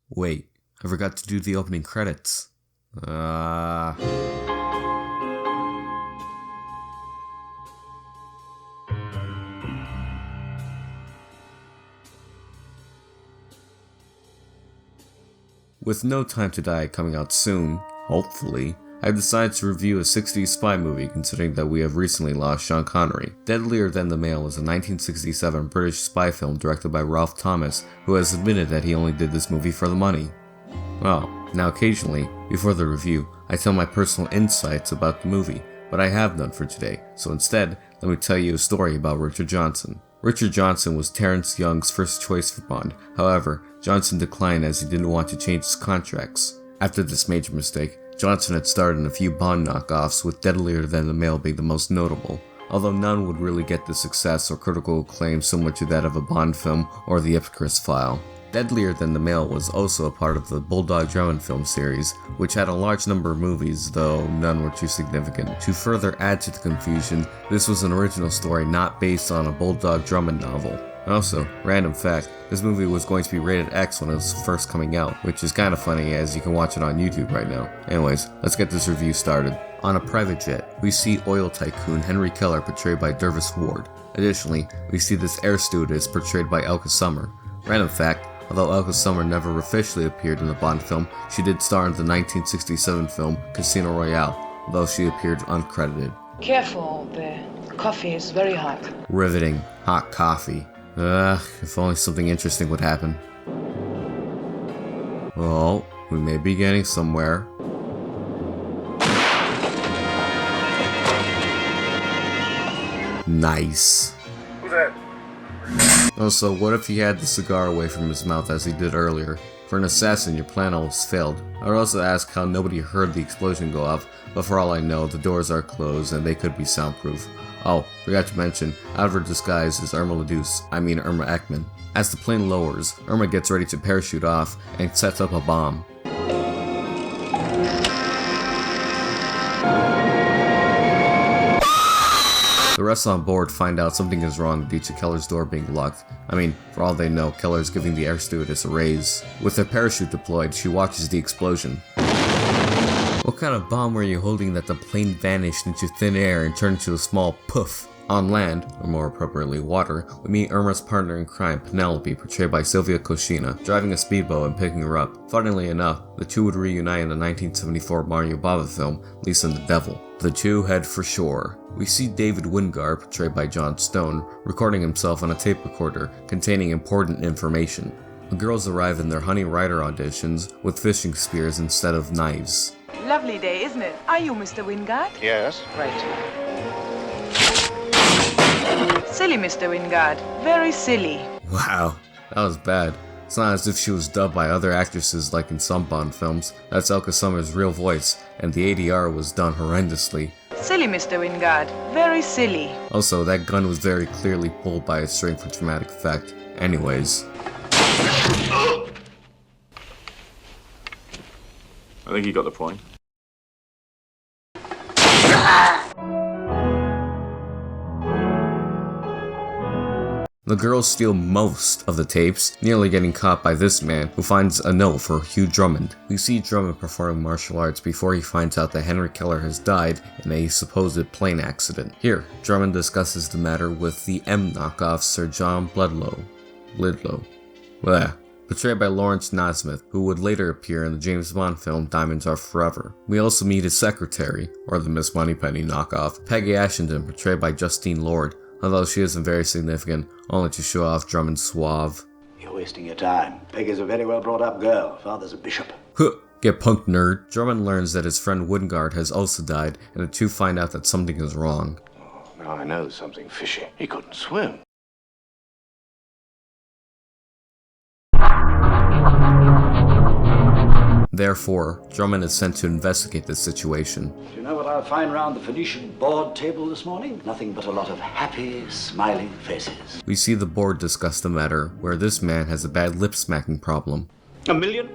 Wait, I forgot to do the opening credits. With No Time to Die coming out soon, hopefully, I've decided to review a 60s spy movie considering that we have recently lost Sean Connery. Deadlier Than the Mail is a 1967 British spy film directed by Ralph Thomas, who has admitted that he only did this movie for the money. Well, now occasionally, before the review, I tell my personal insights about the movie, but I have none for today, so instead, let me tell you a story about Richard Johnson. Richard Johnson was Terrence Young's first choice for Bond. However, Johnson declined as he didn't want to change his contracts. After this major mistake, Johnson had starred in a few Bond knockoffs, with Deadlier Than the Mail being the most notable, although none would really get the success or critical acclaim similar to that of a Bond film or the IPCRESS file. Deadlier Than the Mail was also a part of the Bulldog Drummond film series, which had a large number of movies, though none were too significant. To further add to the confusion, this was an original story not based on a Bulldog Drummond novel. Also, random fact, this movie was going to be rated X when it was first coming out, which is kinda funny as you can watch it on YouTube right now. Anyways, let's get this review started. On a private jet, we see oil tycoon Henry Keller portrayed by Dervis Ward. Additionally, we see this air stewardess portrayed by Elka Summer. Random fact, although Elka Summer never officially appeared in the Bond film, she did star in the 1967 film Casino Royale, though she appeared uncredited. Careful, the coffee is very hot. Riveting. Hot coffee. If only something interesting would happen. Well, we may be getting somewhere. Nice. Who's that? Also, what if he had the cigar away from his mouth as he did earlier? For an assassin, your plan almost failed. I would also ask how nobody heard the explosion go off, but for all I know, the doors are closed and they could be soundproof. Oh, forgot to mention, out of her disguise is Irma Eckman. As the plane lowers, Irma gets ready to parachute off and sets up a bomb. The rest on board find out something is wrong due to Keller's door being locked. For all they know, Keller is giving the air stewardess a raise. With her parachute deployed, she watches the explosion. What kind of bomb were you holding that the plane vanished into thin air and turned into a small poof? On land, or more appropriately water, we meet Irma's partner in crime, Penelope, portrayed by Sylvia Koshina, driving a speedboat and picking her up. Funnily enough, the two would reunite in the 1974 Mario Bava film, Lisa and the Devil. The two head for shore. We see David Wingard, portrayed by John Stone, recording himself on a tape recorder containing important information. The girls arrive in their Honey Rider auditions with fishing spears instead of knives. Lovely day, isn't it? Are you Mr. Wingard? Yes. Right. Silly, Mr. Wingard. Very silly. Wow, that was bad. It's not as if she was dubbed by other actresses like in some Bond films. That's Elka Summer's real voice, and the ADR was done horrendously. Silly, Mr. Wingard. Very silly. Also, that gun was very clearly pulled by a string for dramatic effect. Anyways. I think you got the point. The girls steal most of the tapes, nearly getting caught by this man, who finds a note for Hugh Drummond. We see Drummond performing martial arts before he finds out that Henry Keller has died in a supposed plane accident. Here, Drummond discusses the matter with the M knockoff Sir John Blidlow, portrayed by Lawrence Nasmith, who would later appear in the James Bond film Diamonds Are Forever. We also meet his secretary, or the Miss Moneypenny knockoff, Peggy Ashenden, portrayed by Justine Lord, although she isn't very significant, only to show off Drummond's suave. You're wasting your time. Peggy's a very well brought up girl. Father's a bishop. Huh, get punked, nerd. Drummond learns that his friend Wingard has also died, and the two find out that something is wrong. Oh, now I know something fishy. He couldn't swim. Therefore, Drummond is sent to investigate this situation. Do you know what I'll find round the Phoenician board table this morning? Nothing but a lot of happy, smiling faces. We see the board discuss the matter, where this man has a bad lip-smacking problem. £1 million?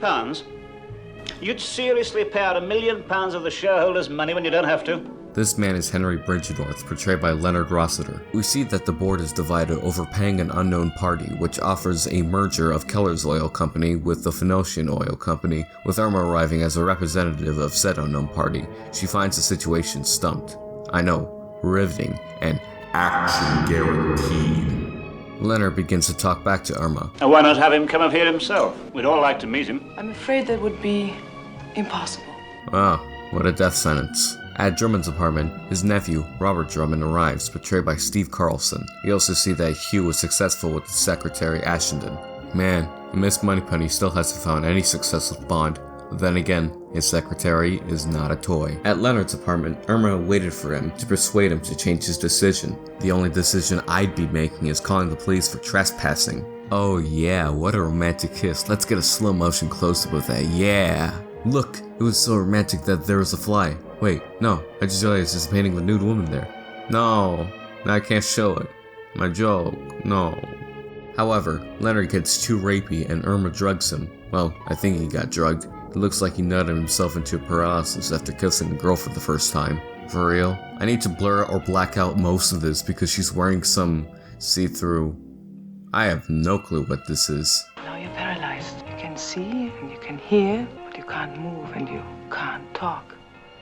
You'd seriously pay out £1 million of the shareholders' money when you don't have to? This man is Henry Bridgenorth, portrayed by Leonard Rossiter. We see that the board is divided over paying an unknown party, which offers a merger of Keller's Oil Company with the Phoenician Oil Company, with Irma arriving as a representative of said unknown party. She finds the situation stumped. I know, riveting, and action guaranteed. Leonard begins to talk back to Irma. Now, why not have him come up here himself? We'd all like to meet him. I'm afraid that would be impossible. Ah, what a death sentence. At Drummond's apartment, his nephew, Robert Drummond, arrives, portrayed by Steve Carlson. We also see that Hugh was successful with his secretary, Ashenden. Man, Miss Moneypenny still hasn't found any success with Bond. But then again, his secretary is not a toy. At Leonard's apartment, Irma waited for him to persuade him to change his decision. The only decision I'd be making is calling the police for trespassing. Oh yeah, what a romantic kiss. Let's get a slow motion close-up of that, yeah. Look, it was so romantic that there was a fly. Wait, no, I just realized there's a painting of a nude woman there. No, I can't show it. My joke, no. However, Leonard gets too rapey and Irma drugs him. Well, I think he got drugged. It looks like he nutted himself into paralysis after kissing a girl for the first time. For real? I need to blur or black out most of this because she's wearing some see-through. I have no clue what this is. Now you're paralyzed. You can see and you can hear, but you can't move and you can't talk.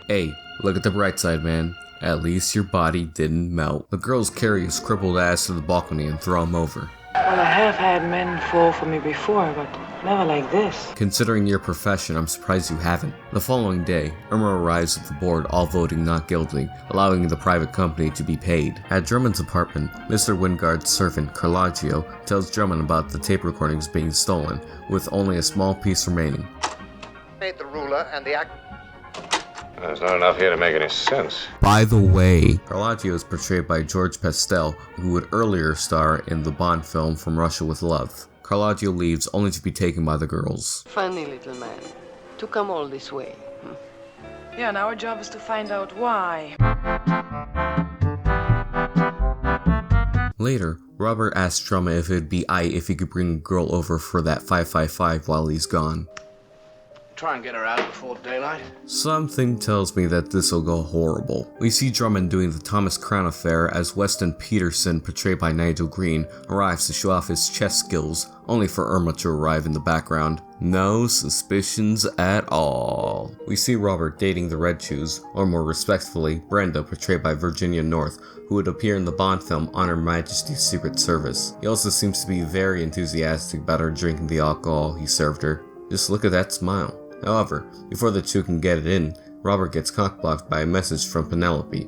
Hey, look at the bright side, man. At least your body didn't melt. The girls carry his crippled ass to the balcony and throw him over. Well, I have had men fall for me before, but never like this. Considering your profession, I'm surprised you haven't. The following day, Irma arrives with the board all voting not guilty, allowing the private company to be paid. At Drummond's apartment, Mr. Wingard's servant, Carlagio, tells Drummond about the tape recordings being stolen, with only a small piece remaining. Made the ruler and the act. There's not enough here to make any sense. By the way, Carlagio is portrayed by George Pastel, who would earlier star in the Bond film From Russia with Love. Carlagio leaves only to be taken by the girls. Funny little man. To come all this way. Yeah, and our job is to find out why. Later, Robert asks Drummond if it'd be aight if he could bring a girl over for that 555 while he's gone. Try and get her out before daylight. Something tells me that this'll go horrible. We see Drummond doing the Thomas Crown affair as Weston Peterson, portrayed by Nigel Green, arrives to show off his chess skills, only for Irma to arrive in the background. No suspicions at all. We see Robert dating the Red Shoes, or more respectfully, Brenda, portrayed by Virginia North, who would appear in the Bond film On Her Majesty's Secret Service. He also seems to be very enthusiastic about her drinking the alcohol he served her. Just look at that smile. However, before the two can get it in, Robert gets cockblocked by a message from Penelope.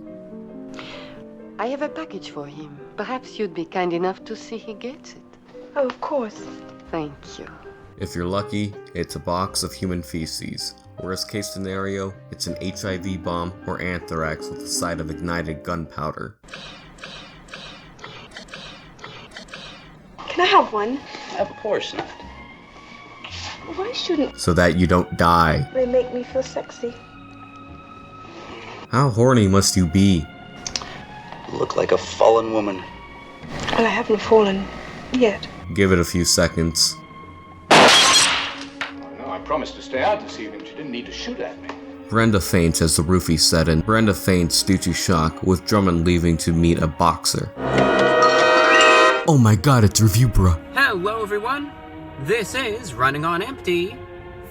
I have a package for him. Perhaps you'd be kind enough to see he gets it. Oh, of course. Thank you. If you're lucky, it's a box of human feces. Worst case scenario, it's an HIV bomb or anthrax with a side of ignited gunpowder. Can I have one? Of course not. Why shouldn't So that you don't die. they make me feel sexy? How horny must you be? Look like a fallen woman. Well, I haven't fallen yet. Give it a few seconds. No, I promised to stay out this evening. She didn't need to shoot at me. Brenda faints as the roofie set in. Brenda faints due to shock, with Drummond leaving to meet a boxer. Oh my god, it's Review Bruh. Hello everyone, this is Running on Empty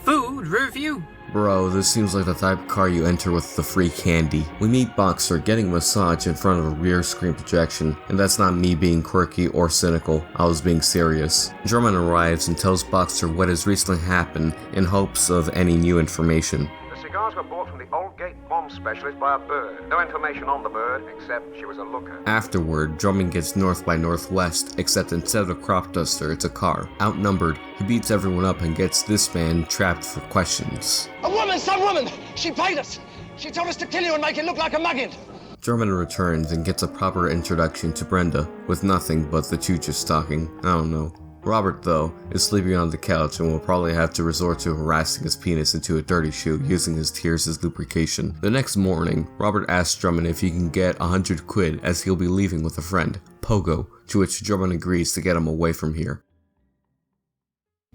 Food Review. Bro, this seems like the type of car you enter with the free candy. We meet Boxer getting a massage in front of a rear screen projection, and that's not me being quirky or cynical, I was being serious. Drummond arrives and tells Boxer what has recently happened in hopes of any new information. The cigars were bought from the Aldgate bomb specialist by a bird. No information on the bird, except she was a looker. Afterward, Drummond gets north by northwest, except instead of a crop duster, it's a car. Outnumbered, he beats everyone up and gets this man trapped for questions. A woman, some woman! She paid us! She told us to kill you and make it look like a mugging! Drummond returns and gets a proper introduction to Brenda, with nothing but the two just talking. I don't know. Robert, though, is sleeping on the couch and will probably have to resort to harassing his penis into a dirty shoe using his tears as lubrication. The next morning, Robert asks Drummond if he can get 100 quid as he'll be leaving with a friend, Pogo, to which Drummond agrees to get him away from here.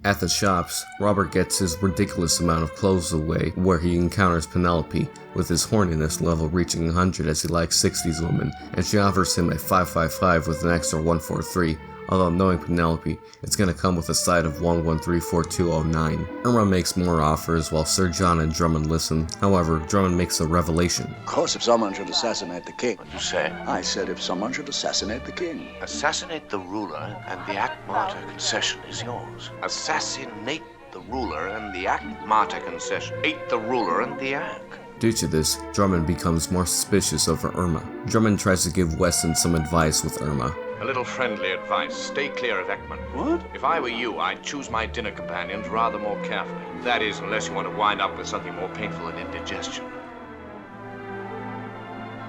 At the shops, Robert gets his ridiculous amount of clothes away, where he encounters Penelope, with his horniness level reaching 100 as he likes 60s women, and she offers him a 555 with an extra 143, although knowing Penelope, it's gonna come with a side of 1134209. Irma makes more offers while Sir John and Drummond listen. However, Drummond makes a revelation. Of course, if someone should assassinate the king. What'd you say? I said if someone should assassinate the king. Assassinate the ruler, and the Act Martyr concession is yours. Assassinate the ruler, and the Act Martyr concession. Ate the ruler and the Act. Due to this, Drummond becomes more suspicious over Irma. Drummond tries to give Weston some advice with Irma. A little friendly advice. Stay clear of Ekman. What? If I were you, I'd choose my dinner companions rather more carefully. That is, unless you want to wind up with something more painful than indigestion.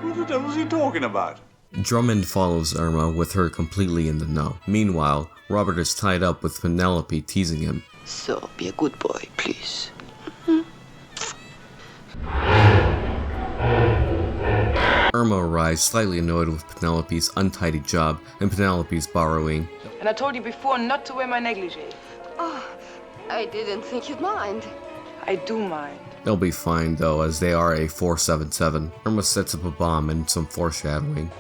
What the devil is he talking about? Drummond follows Irma with her completely in the know. Meanwhile, Robert is tied up with Penelope teasing him. So, be a good boy, please. Irma arrives slightly annoyed with Penelope's untidy job and Penelope's borrowing. And I told you before not to wear my negligee. Oh, I didn't think you'd mind. I do mind. They'll be fine though, as they are a 477. Irma sets up a bomb and some foreshadowing.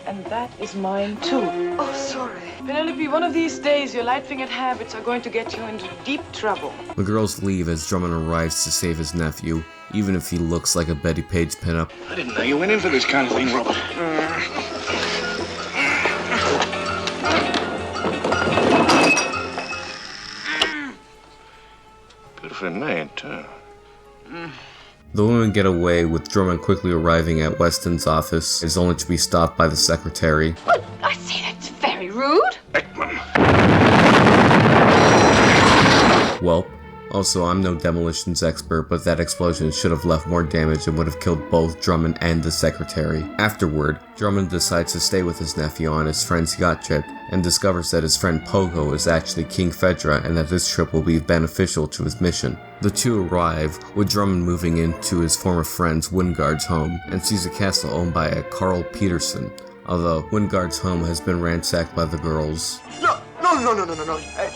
And that is mine too. Oh, sorry. Penelope, one of these days your light-fingered habits are going to get you into deep trouble. The girls leave as Drummond arrives to save his nephew, even if he looks like a Betty Page pinup. I didn't know you went in for this kind of thing, Robert. Beautifully made, too. The women get away, with Drummond quickly arriving at Weston's office, is only to be stopped by the secretary. I say that's very rude. Ekman! Welp. Also, I'm no demolitions expert, but that explosion should have left more damage and would have killed both Drummond and the secretary. Afterward, Drummond decides to stay with his nephew on his friend's yacht trip, and discovers that his friend Pogo is actually King Fedra and that this trip will be beneficial to his mission. The two arrive, with Drummond moving into his former friend's Wingard's home, and sees a castle owned by a Carl Peterson, although Wingard's home has been ransacked by the girls. No.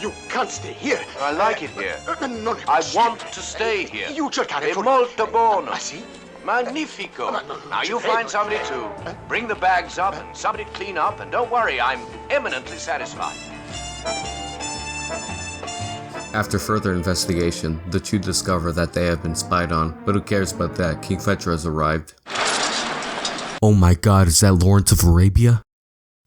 You can't stay here. I like it here. No. I want to stay here. You cercare È molto buono. Ah, sì? Magnifico. No, Now you prego. find somebody to bring the bags up and somebody to clean up, and don't worry, I'm eminently satisfied. After further investigation, the two discover that they have been spied on, but who cares about that? King Fedra has arrived. Oh my god, is that Lawrence of Arabia?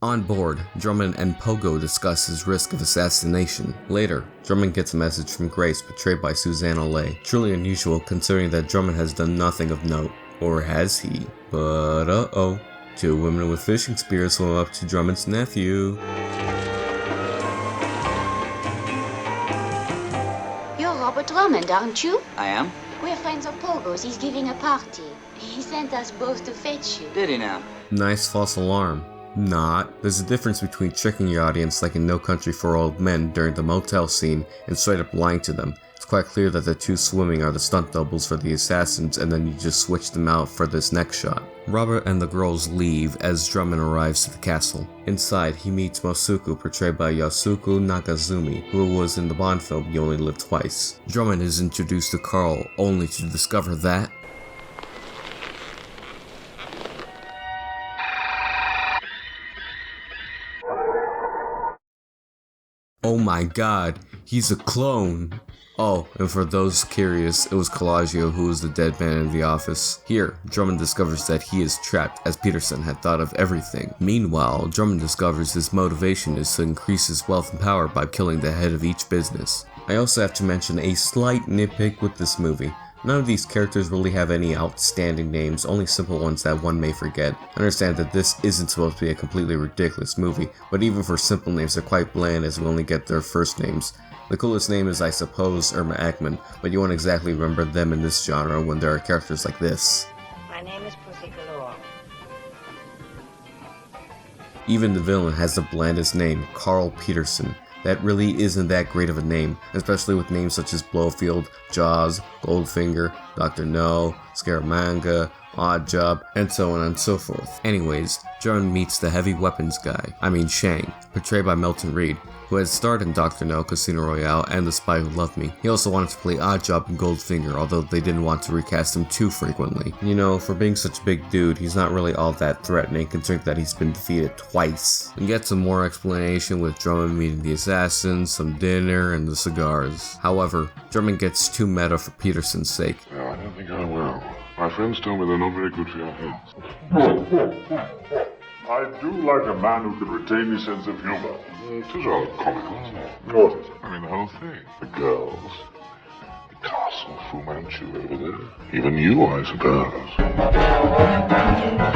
On board, Drummond and Pogo discuss his risk of assassination. Later, Drummond gets a message from Grace, portrayed by Susanna Lay. Truly unusual considering that Drummond has done nothing of note. Or has he? But uh-oh. Two women with fishing spears swim up to Drummond's nephew. You're Robert Drummond, aren't you? I am. We're friends of Pogo's. He's giving a party. He sent us both to fetch you. Did he now? Nice false alarm. Not. There's a difference between tricking your audience like in No Country for Old Men during the motel scene and straight up lying to them. It's quite clear that the two swimming are the stunt doubles for the assassins, and then you just switch them out for this next shot. Robert and the girls leave as Drummond arrives to the castle. Inside, he meets Mosuku, portrayed by Yasuko Nakazumi, who was in the Bond film You Only Live Twice. Drummond is introduced to Carl, only to discover that oh my god, he's a clone! Oh, and for those curious, it was Collagio who was the dead man in the office. Here, Drummond discovers that he is trapped, as Peterson had thought of everything. Meanwhile, Drummond discovers his motivation is to increase his wealth and power by killing the head of each business. I also have to mention a slight nitpick with this movie. None of these characters really have any outstanding names, only simple ones that one may forget. I understand that this isn't supposed to be a completely ridiculous movie, but even for simple names they're quite bland as we only get their first names. The coolest name is, I suppose, Irma Ekman, but you won't exactly remember them in this genre when there are characters like this. My name is Pussy Galore. Even the villain has the blandest name, Carl Peterson. That really isn't that great of a name, especially with names such as Blowfield, Jaws, Goldfinger, Dr. No, Scaramanga, Oddjob, and so on and so forth. Anyways, Drummond meets the heavy weapons guy, Shang, portrayed by Melton Reed, who had starred in Dr. No, Casino Royale, and The Spy Who Loved Me. He also wanted to play Oddjob in Goldfinger, although they didn't want to recast him too frequently. You know, for being such a big dude, he's not really all that threatening, considering that he's been defeated twice. We get some more explanation with Drummond meeting the assassins, some dinner, and the cigars. However, Drummond gets too meta for Peterson's sake. No, I don't think I will. My friends tell me they're not very good for your health. I do like a man who can retain his sense of humor. It is rather comical, isn't it? What is it? I mean, the whole thing. The girls. The castle, Fu Manchu over there. Even you, I suppose.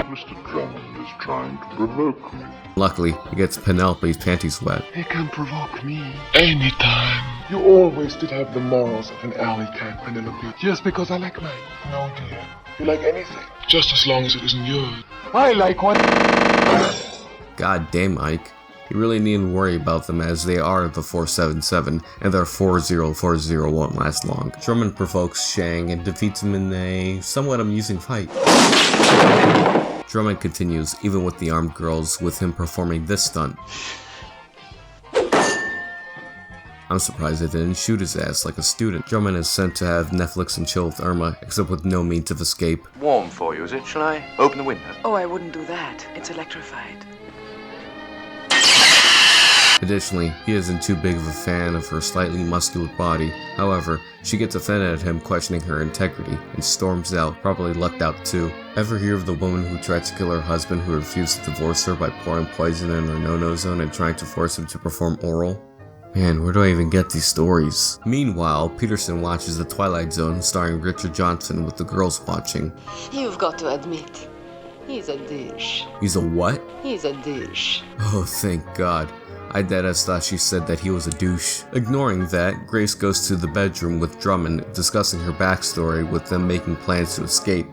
Mr. Drummond is trying to provoke me. Luckily, he gets Penelope's panties wet. He can provoke me anytime. You always did have the morals of an alley cat, Penelope. Just because I like mine. No, dear. You like anything. Just as long as it isn't yours. I like one. God damn, Ike. You really needn't worry about them, as they are the 477, and their 404 won't last long. Drummond provokes Shang and defeats him in a somewhat amusing fight. Drummond continues, even with the armed girls, with him performing this stunt. I'm surprised they didn't shoot his ass like a student. Drummond is sent to have Netflix and chill with Irma, except with no means of escape. Warm for you, is it? Shall I open the window? Oh, I wouldn't do that. It's electrified. Additionally, he isn't too big of a fan of her slightly muscular body. However, she gets offended at him questioning her integrity and storms out, probably lucked out too. Ever hear of the woman who tried to kill her husband who refused to divorce her by pouring poison in her no-no zone and trying to force him to perform oral? Man, where do I even get these stories? Meanwhile, Peterson watches The Twilight Zone starring Richard Johnson with the girls watching. You've got to admit, he's a douche. He's a what? He's a douche. Oh, thank God. I deadass thought she said that he was a douche. Ignoring that, Grace goes to the bedroom with Drummond, discussing her backstory with them making plans to escape.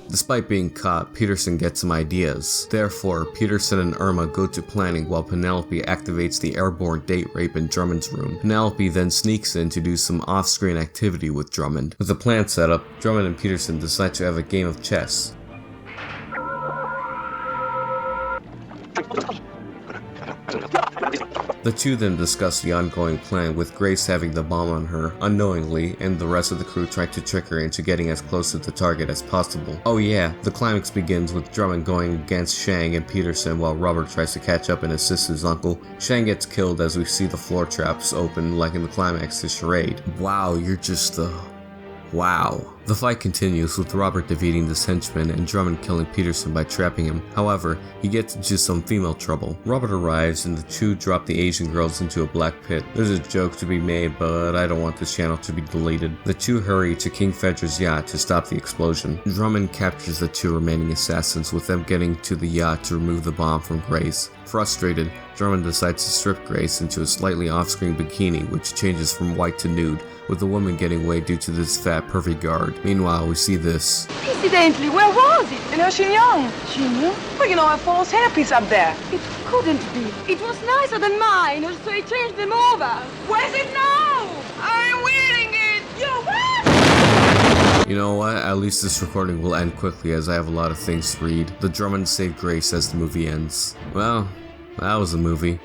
Despite being caught, Peterson gets some ideas. Therefore, Peterson and Irma go to planning while Penelope activates the airborne date rape in Drummond's room. Penelope then sneaks in to do some off-screen activity with Drummond. With the plan set up, Drummond and Peterson decide to have a game of chess. The two then discuss the ongoing plan, with Grace having the bomb on her unknowingly and the rest of the crew trying to trick her into getting as close to the target as possible. Oh yeah, the climax begins with Drummond going against Shang and Peterson while Robert tries to catch up and assist his uncle. Shang gets killed as we see the floor traps open like in the climax to Charade. Wow, you're just wow. The fight continues with Robert defeating this henchman and Drummond killing Peterson by trapping him. However, he gets into some female trouble. Robert arrives and the two drop the Asian girls into a black pit. There's a joke to be made, but I don't want this channel to be deleted. The two hurry to King Fedra's yacht to stop the explosion. Drummond captures the two remaining assassins, with them getting to the yacht to remove the bomb from Grace. Frustrated, Drummond decides to strip Grace into a slightly off-screen bikini, which changes from white to nude, with the woman getting away due to this fat, perfect guard. Meanwhile, we see this. Incidentally, where was it? In Xinjiang. Xinjiang? Well, you know, a false hairpiece up there. It couldn't be. It was nicer than mine, so I changed them over. Where's it now? I'm wearing it. You what? You know what? At least this recording will end quickly, as I have a lot of things to read. The Drummond save Grace as the movie ends. Well, that was a movie.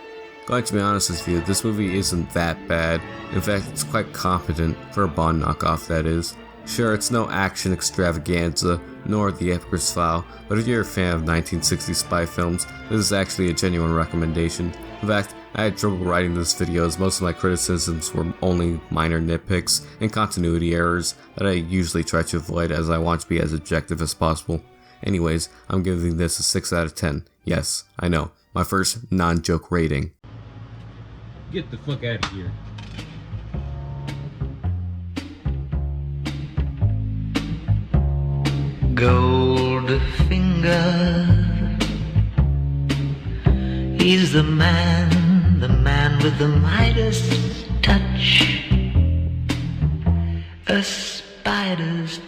Going to be honest with you, this movie isn't that bad. In fact, it's quite competent, for a Bond knockoff, that is. Sure, it's no action extravaganza, nor the IPCRESS file, but if you're a fan of 1960s spy films, this is actually a genuine recommendation. In fact, I had trouble writing this video, as most of my criticisms were only minor nitpicks and continuity errors that I usually try to avoid, as I want to be as objective as possible. Anyways, I'm giving this a 6 out of 10. Yes, I know, my first non-joke rating. Get the fuck out of here. Goldfinger, he's the man with the Midas touch, a spider's